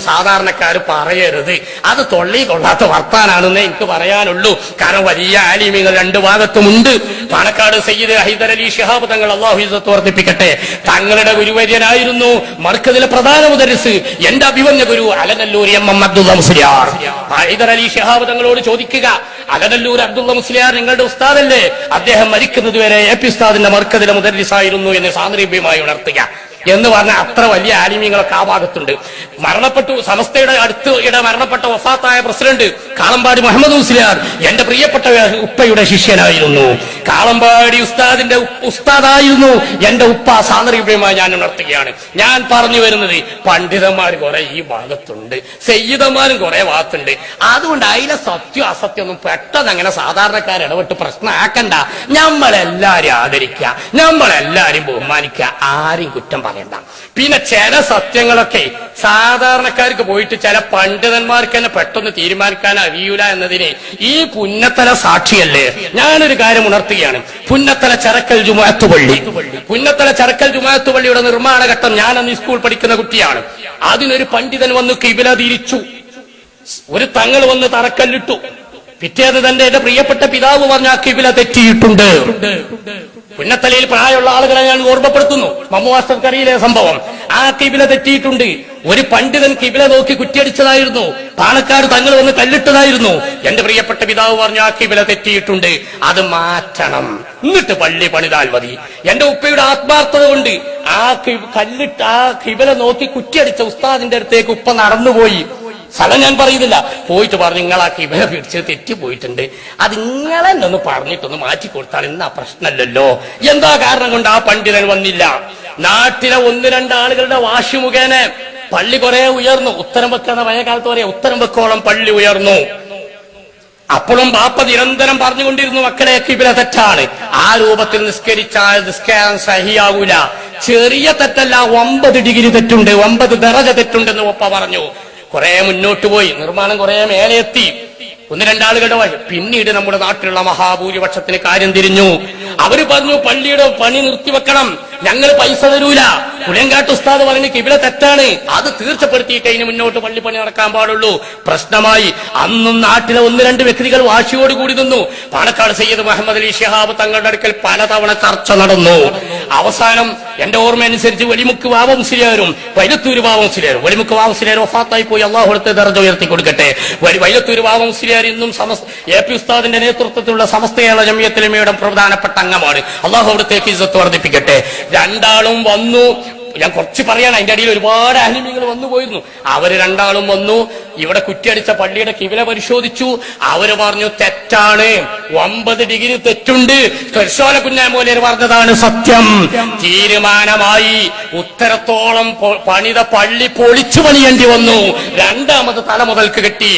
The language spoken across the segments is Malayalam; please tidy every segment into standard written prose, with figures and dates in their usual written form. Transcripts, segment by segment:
സാധാരണക്കാർ പറയരുത്. അത് തൊള്ളി കൊള്ളാത്ത വർത്താനാണെന്നേ എനിക്ക് പറയാനുള്ളൂ. കാരണം വലിയ ആലിമീങ്ങൾ രണ്ടു ഭാഗത്തുമുണ്ട്. പാണക്കാട് സയ്യിദ് ഹൈദർ അലി ശിഹാബ് തങ്ങൾ അല്ലാഹു ഇസ്സത്ത് വർദ്ധിപ്പിക്കട്ടെ, തങ്ങളുടെ ഗുരുവര്യനായിരുന്നു മർക്കദിലെ പ്രധാന മുദരിസ് എന്റെ അഭിമന്യ ഗുരു അലനല്ലൂർ എം എം അബ്ദുള്ള മുസ്ലിയാർ. ഹൈദർ അലി ശിഹാബ് തങ്ങളോട് ചോദിക്കുക, അലനല്ലൂർ അബ്ദുള്ള മുസ്ലിയാർ നിങ്ങളുടെ ഉസ്താദല്ലേ? അദ്ദേഹം മരിക്കുന്നത് വരെ എ പി ഉസ്താദിന്റെ മർക്കദിലെ മുദരിസായിരുന്നു എന്ന് സാന്ദർഭികമായി ഉണർത്തുക എന്ന് പറഞ്ഞ അത്ര വലിയ ആലിമീങ്ങളൊക്കെ ആ ഭാഗത്തുണ്ട്. മരണപ്പെട്ടു, സമസ്തയുടെ അടുത്ത് മരണപ്പെട്ട വഫാത്തായ പ്രസിഡന്റ് കാളമ്പാടി മുഹമ്മദ് മുസ്ലിയാർ എന്റെ പ്രിയപ്പെട്ട ഉപ്പയുടെ ശിഷ്യനായിരുന്നു. കാളമ്പാടി ഉസ്താദിന്റെ ഉസ്താദായിരുന്നു എന്റെ ഉപ്പ. സാന്ദർഭികമായി ഞാൻ ഉണർത്തുകയാണ്. ഞാൻ പറഞ്ഞു വരുന്നത്, പണ്ഡിതന്മാർ കുറെ ഈ ഭാഗത്തുണ്ട്, സയ്യിദന്മാരും കുറെ ഭാഗത്തുണ്ട്. അതുകൊണ്ട് അതിലെ സത്യം അസത്യം ഒന്നും പെട്ടെന്ന് അങ്ങനെ സാധാരണക്കാർ ഇടപെട്ട് പ്രശ്നമാക്കണ്ട. നമ്മളെല്ലാരും ആദരിക്കുക, നമ്മളെല്ലാരും ബഹുമാനിക്കുക, ആരും കുറ്റം പറയണ്ട. പിന്നെ ചില സത്യങ്ങളൊക്കെ സാധാരണക്കാർക്ക് പോയിട്ട് ചില പണ്ഡിതന്മാർക്ക് തന്നെ പെട്ടെന്ന് തീരുമാനിക്കാൻ അറിയൂല എന്നതിന് ഈ പുന്നത്തല സാക്ഷിയല്ലേ. ഞാനൊരു കാര്യം ഉണർത്തുകയാണ്. പുന്നത്തല ചരക്കൽ ജുമുഅത്ത് പള്ളി, പുന്നത്തല ചരക്കൽ ജുമുഅത്ത് പള്ളിയുടെ നിർമ്മാണ ഘട്ടം ഞാൻ അന്ന് സ്കൂൾ പഠിക്കുന്ന കുട്ടിയാണ്. അതിനൊരു പണ്ഡിതൻ വന്ന് കിബില തിരിച്ചു, ഒരു തങ്ങൾ വന്ന് തറക്കല്ലിട്ടു. പിറ്റേന്ന് തന്നെ എന്റെ പ്രിയപ്പെട്ട പിതാവ് പറഞ്ഞ ആ കിബില തെറ്റിയിട്ടുണ്ട്. പുന്നത്തലയിൽ പ്രായമുള്ള ആളുകളെ ഞാൻ ഓർമ്മപ്പെടുത്തുന്നു. മമ്മുവാസ്തർക്കറിയിലെ സംഭവം. ആ കിബില തെറ്റിയിട്ടുണ്ട്. ഒരു പണ്ഡിതൻ കിബില നോക്കി കുറ്റിയടിച്ചതായിരുന്നു. പാണക്കാട് തങ്ങൾ വന്ന് കല്ലിട്ടതായിരുന്നു. എന്റെ പ്രിയപ്പെട്ട പിതാവ് പറഞ്ഞു ആ കിബില തെറ്റിയിട്ടുണ്ട്, അത് മാറ്റണം, എന്നിട്ട് പള്ളി പണിതാൽ മതി. എന്റെ ഉപ്പയുടെ ആത്മാർത്ഥത കൊണ്ട് ആ കിബില നോക്കി കുറ്റിയടിച്ച ഉസ്താദിന്റെ അടുത്തേക്ക് ഉപ്പ നടന്നുപോയി. സ്ഥലം ഞാൻ പറയുന്നില്ല. പോയിട്ട് പറഞ്ഞു, നിങ്ങൾ ആ കിബില പിടിച്ച് തെറ്റിപ്പോയിട്ടുണ്ട്, അത് നിങ്ങളെന്നെ ഒന്ന് പറഞ്ഞിട്ടൊന്ന് മാറ്റിക്കൊടുത്താൽ എന്നാ പ്രശ്നമല്ലല്ലോ. എന്താ കാരണം കൊണ്ട് ആ പണ്ഡിതൻ വന്നില്ല? നാട്ടിലെ ഒന്ന് രണ്ടാളുകളുടെ വാശി മുഖേന പള്ളി കുറെ ഉയർന്നു. ഉത്തരം വെക്കുന്ന പഴയ കാലത്ത് പറയാം, ഉത്തരം വെക്കോളം പള്ളി ഉയർന്നു. അപ്പോഴും ബാപ്പ നിരന്തരം പറഞ്ഞുകൊണ്ടിരുന്നു, മക്കളെ കിബില തെറ്റാണ്, ആ രൂപത്തിൽ നിസ്കരിച്ചാൽ നിസ്കാരം സഹിയാവൂല. ചെറിയ തെറ്റല്ല, 9 ഡിഗ്രി തെറ്റുണ്ട്, 9 ദറജ തെറ്റുണ്ടെന്ന് ഒപ്പ പറഞ്ഞു. കുറെ മുന്നോട്ട് പോയി, നിർമ്മാണം കുറെ മേലെ എത്തി. ഒന്ന് രണ്ടാളുകളുടെ വഴി. പിന്നീട് നമ്മുടെ നാട്ടിലുള്ള മഹാഭൂരിപക്ഷത്തിന് കാര്യം തിരിഞ്ഞു. അവര് പറഞ്ഞു, പള്ളിയുടെ പണി നിർത്തിവെക്കണം, ഞങ്ങൾ പൈസ തരൂല. പുളിയങ്കാട്ട് ഉസ്താദ് പറഞ്ഞു കിബില തെറ്റാണ്, അത് തീർച്ചപ്പെടുത്തിയിട്ട് അതിന് മുന്നോട്ട് പള്ളി പണി നടക്കാൻ പാടുള്ളൂ. പ്രശ്നമായി. അന്നും നാട്ടിലെ ഒന്ന് രണ്ട് വ്യക്തികൾ വാശിയോടുകൂടി നിന്നു. പാണക്കാട് സയ്യിദ് മുഹമ്മദ് അലി ശിഹാബ് തങ്ങളുടെ അടുക്കൽ പലതവണ ചർച്ച നടന്നു. അവസാനം എന്റെ ഓർമ്മ അനുസരിച്ച് വെളിമുക്ക് വാവ മുസ്ലിയാരും വൈലത്തൂര് വാവ മുസ്ലിയാരും, വെളിമുക്ക് വാവ മുസ്ലിയാർ വഫാത്തായി പോയി, അള്ളാഹു അടുത്ത് ദർജ ഉയർത്തി കൊടുക്കട്ടെ. വൈലത്തൂര് വാവ മുസ്ലിയാർ ഇന്നും എ പി ഉസ്താദിന്റെ നേതൃത്വത്തിലുള്ള സമസ്ത കേരള ജമിയത്തുൽ ഉലമയുടെ പ്രധാനപ്പെട്ട അംഗമാണ്. അള്ളാഹു അവിടുത്തേക്ക് ഇസ്സത്ത് വർദ്ധിപ്പിക്കട്ടെ. രണ്ടാളും വന്നു. ഞാൻ കുറച്ച് പറയാണ്, അതിന്റെ അടിയിൽ ഒരുപാട് ആലിമീങ്ങൾ വന്നു പോയിരുന്നു. അവര് രണ്ടാളും വന്നു. ഇവിടെ കുറ്റിയടിച്ച പള്ളിയുടെ കിബില പരിശോധിച്ചു. അവര് പറഞ്ഞു തെറ്റാണ്, 9 ഡിഗ്രി തെറ്റുണ്ട്. കർശോല കുഞ്ഞാമോലിയർ പറഞ്ഞതാണ് സത്യം. തീരുമാനമായി. ഉത്തരത്തോളം പണിത പള്ളി പൊളിച്ചു പണിയേണ്ടി വന്നു. രണ്ടാമത് തല മുതൽക്ക് കെട്ടി.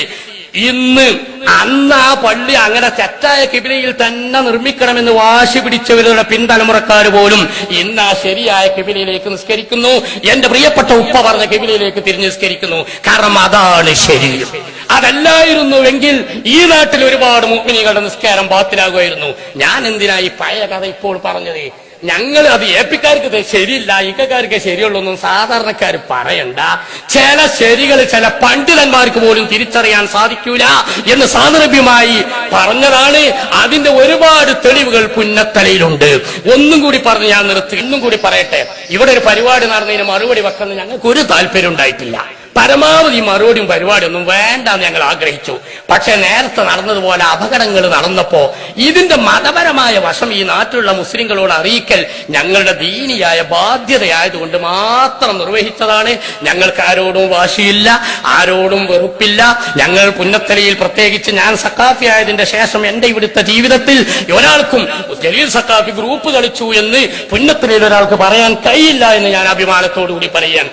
അന്ന് ആ പള്ളി അങ്ങനെ തെറ്റായ കിബിലയിൽ തന്നെ നിർമ്മിക്കണമെന്ന് വാശി പിടിച്ചവരുടെ പിൻതലമുറക്കാർ പോലും ഇന്ന് ആ ശരിയായ കിബിലയിലേക്ക് നിസ്കരിക്കുന്നു. എന്റെ പ്രിയപ്പെട്ട ഉപ്പ പറഞ്ഞ കിബിലയിലേക്ക് തിരിഞ്ഞ് നിസ്കരിക്കുന്നു. കാരണം അതാണ് ശരി. അതല്ലായിരുന്നുവെങ്കിൽ ഈ നാട്ടിൽ ഒരുപാട് മുഅ്മിനീങ്ങളുടെ നിസ്കാരം ബാത്തിലാകുമായിരുന്നു. ഞാൻ എന്തിനാ ഈ പഴയ കഥ ഇപ്പോൾ പറഞ്ഞത്? ഞങ്ങൾ അത് ഏപ്പിക്കാർക്ക് ശരിയില്ല, ഇക്കാർക്ക് ശരിയുള്ളൊന്നും സാധാരണക്കാർ പറയണ്ട. ചില ശരികൾ ചില പണ്ഡിതന്മാർക്ക് പോലും തിരിച്ചറിയാൻ സാധിക്കൂല എന്ന് സാന്ദർഭികമായി പറഞ്ഞതാണ്. അതിന്റെ ഒരുപാട് തെളിവുകൾ പുന്നത്തലയിലുണ്ട്. ഒന്നും കൂടി പറഞ്ഞ് ഞാൻ നിർത്തി. ഒന്നും കൂടി പറയട്ടെ. ഇവിടെ ഒരു പരിപാടി നടന്നതിന് മറുപടി വെക്കുന്ന ഞങ്ങൾക്ക് ഒരു താല്പര്യം ഉണ്ടായിട്ടില്ല. പരമാവധി മറുപടിയും പരിപാടിയൊന്നും വേണ്ടെന്ന് ഞങ്ങൾ ആഗ്രഹിച്ചു. പക്ഷെ നേരത്തെ നടന്നതുപോലെ അപകടങ്ങൾ നടന്നപ്പോ ഇതിന്റെ മതപരമായ വശം ഈ നാട്ടിലുള്ള മുസ്ലിങ്ങളോട് അറിയിക്കൽ ഞങ്ങളുടെ ദീനിയായ ബാധ്യതയായതുകൊണ്ട് മാത്രം നിർവഹിച്ചതാണ്. ഞങ്ങൾക്ക് ആരോടും വാശിയില്ല, ആരോടും വെറുപ്പില്ല. ഞങ്ങൾ പുന്നത്തലയിൽ പ്രത്യേകിച്ച് ഞാൻ സക്കാഫി ആയതിന്റെ ശേഷം എന്റെ ഇവിടുത്തെ ജീവിതത്തിൽ ഒരാൾക്കും ജലീൽ സക്കാഫി ഗ്രൂപ്പ് കളിച്ചു എന്ന് പുന്നത്തലയിൽ ഒരാൾക്ക് പറയാൻ കഴിയില്ല എന്ന് ഞാൻ അഭിമാനത്തോടുകൂടി പറയാൻ.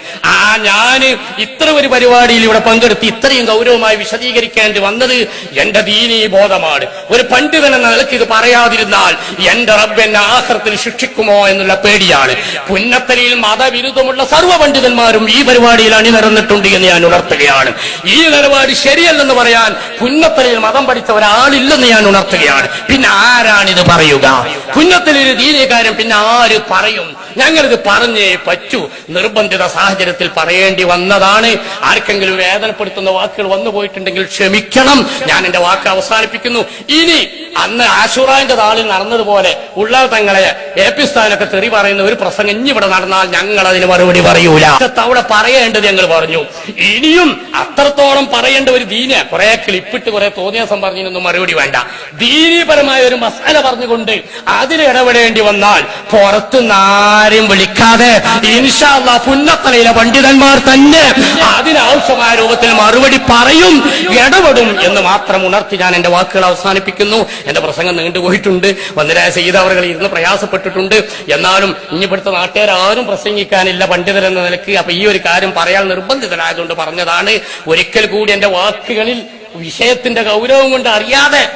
ഞാൻ ഇത്ര ഒരു പരിപാടിയിൽ ഇവിടെ പങ്കെടുത്ത് ഇത്രയും ഗൗരവമായി വിശദീകരിക്കേണ്ടി വന്നത് എന്റെ ദീനീ ബോധമാണ്. ഒരു പണ്ഡിതൻ എന്ന നിലയ്ക്ക് ഇത് പറയാതിരുന്നാൽ എന്റെ റബ്ബ് എന്നെ ആഖിറത്തിൽ ശിക്ഷിക്കുമോ എന്നുള്ള പേടിയാണ്. പുന്നത്തലയിൽ മതവിരുദ്ധമുള്ള സർവ്വ പണ്ഡിതന്മാരും ഈ പരിപാടിയിൽ അണിനിരന്നിട്ടുണ്ട് എന്ന് ഞാൻ ഉണർത്തുകയാണ്. ഈ നിലപാട് ശരിയല്ലെന്ന് പറയാൻ പുന്നത്തലയിൽ മതം പഠിച്ച ഒരാളില്ലെന്ന് ഞാൻ ഉണർത്തുകയാണ്. പിന്നെ ആരാണിത് പറയുക? പുന്നത്തലയിൽ ദീനീ കാര്യം പിന്നെ ആര് പറയും? ഞങ്ങളിത് പറഞ്ഞേ പറ്റൂ. നിർബന്ധിത സാഹചര്യത്തിൽ പറയേണ്ടി വന്നതാണ്. ആർക്കെങ്കിലും വേദനപ്പെടുത്തുന്ന വാക്കുകൾ വന്നു പോയിട്ടുണ്ടെങ്കിൽ ക്ഷമിക്കണം. ഞാൻ എന്റെ വാക്ക് അവസാനിപ്പിക്കുന്നു. ഇനി അന്ന് ആശുറാന്റെ നാളിൽ നടന്നതുപോലെ ഉള്ള തങ്ങളെ ഏപ്പിസ്ഥാനൊക്കെ തെറി പറയുന്ന ഒരു പ്രസംഗം ഇനി ഇവിടെ നടന്നാൽ ഞങ്ങൾ അതിന് മറുപടി പറയൂല. അവിടെ പറയേണ്ടത് ഞങ്ങൾ പറഞ്ഞു. ഇനിയും അത്രത്തോളം പറയേണ്ട ഒരു ദീന കുറെ ക്ലിപ്പിട്ട് കുറെ തോന്നിയാസം പറഞ്ഞതിനൊന്നും മറുപടി വേണ്ട. ദീനീപരമായ ഒരു മസാല പറഞ്ഞുകൊണ്ട് അതിൽ ഇടപെടേണ്ടി വന്നാൽ പുറത്തുനിന്ന് ആരും വിളിക്കാതെ ഇൻഷാ അല്ലാഹ് പുന്നത്തലയിലെ പണ്ഡിതന്മാർ തന്നെ അതിനാവശ്യമായ രൂപത്തിൽ മറുപടി പറയും, ഇടപെടും എന്ന് മാത്രം ഉണർത്തി ഞാൻ എന്റെ വാക്കുകൾ അവസാനിപ്പിക്കുന്നു. എന്റെ പ്രസംഗം നീണ്ടുപോയിട്ടുണ്ട്. വന്നിരായ സയ്യിദ് അവറുകൾ ഇരുന്ന് പ്രയാസപ്പെട്ടിട്ടുണ്ട്. എന്നാലും ഇനിപ്പെടുത്ത നാട്ടുകാരും പ്രസംഗിക്കാനില്ല പണ്ഡിതരെന്ന നിലയ്ക്ക്. അപ്പൊ ഈ ഒരു കാര്യം പറയാൻ നിർബന്ധിതനായതുകൊണ്ട് പറഞ്ഞതാണ്. ഒരിക്കൽ കൂടി എന്റെ വാക്കുകളിൽ വിഷയത്തിന്റെ ഗൗരവം കൊണ്ട് അറിയാതെ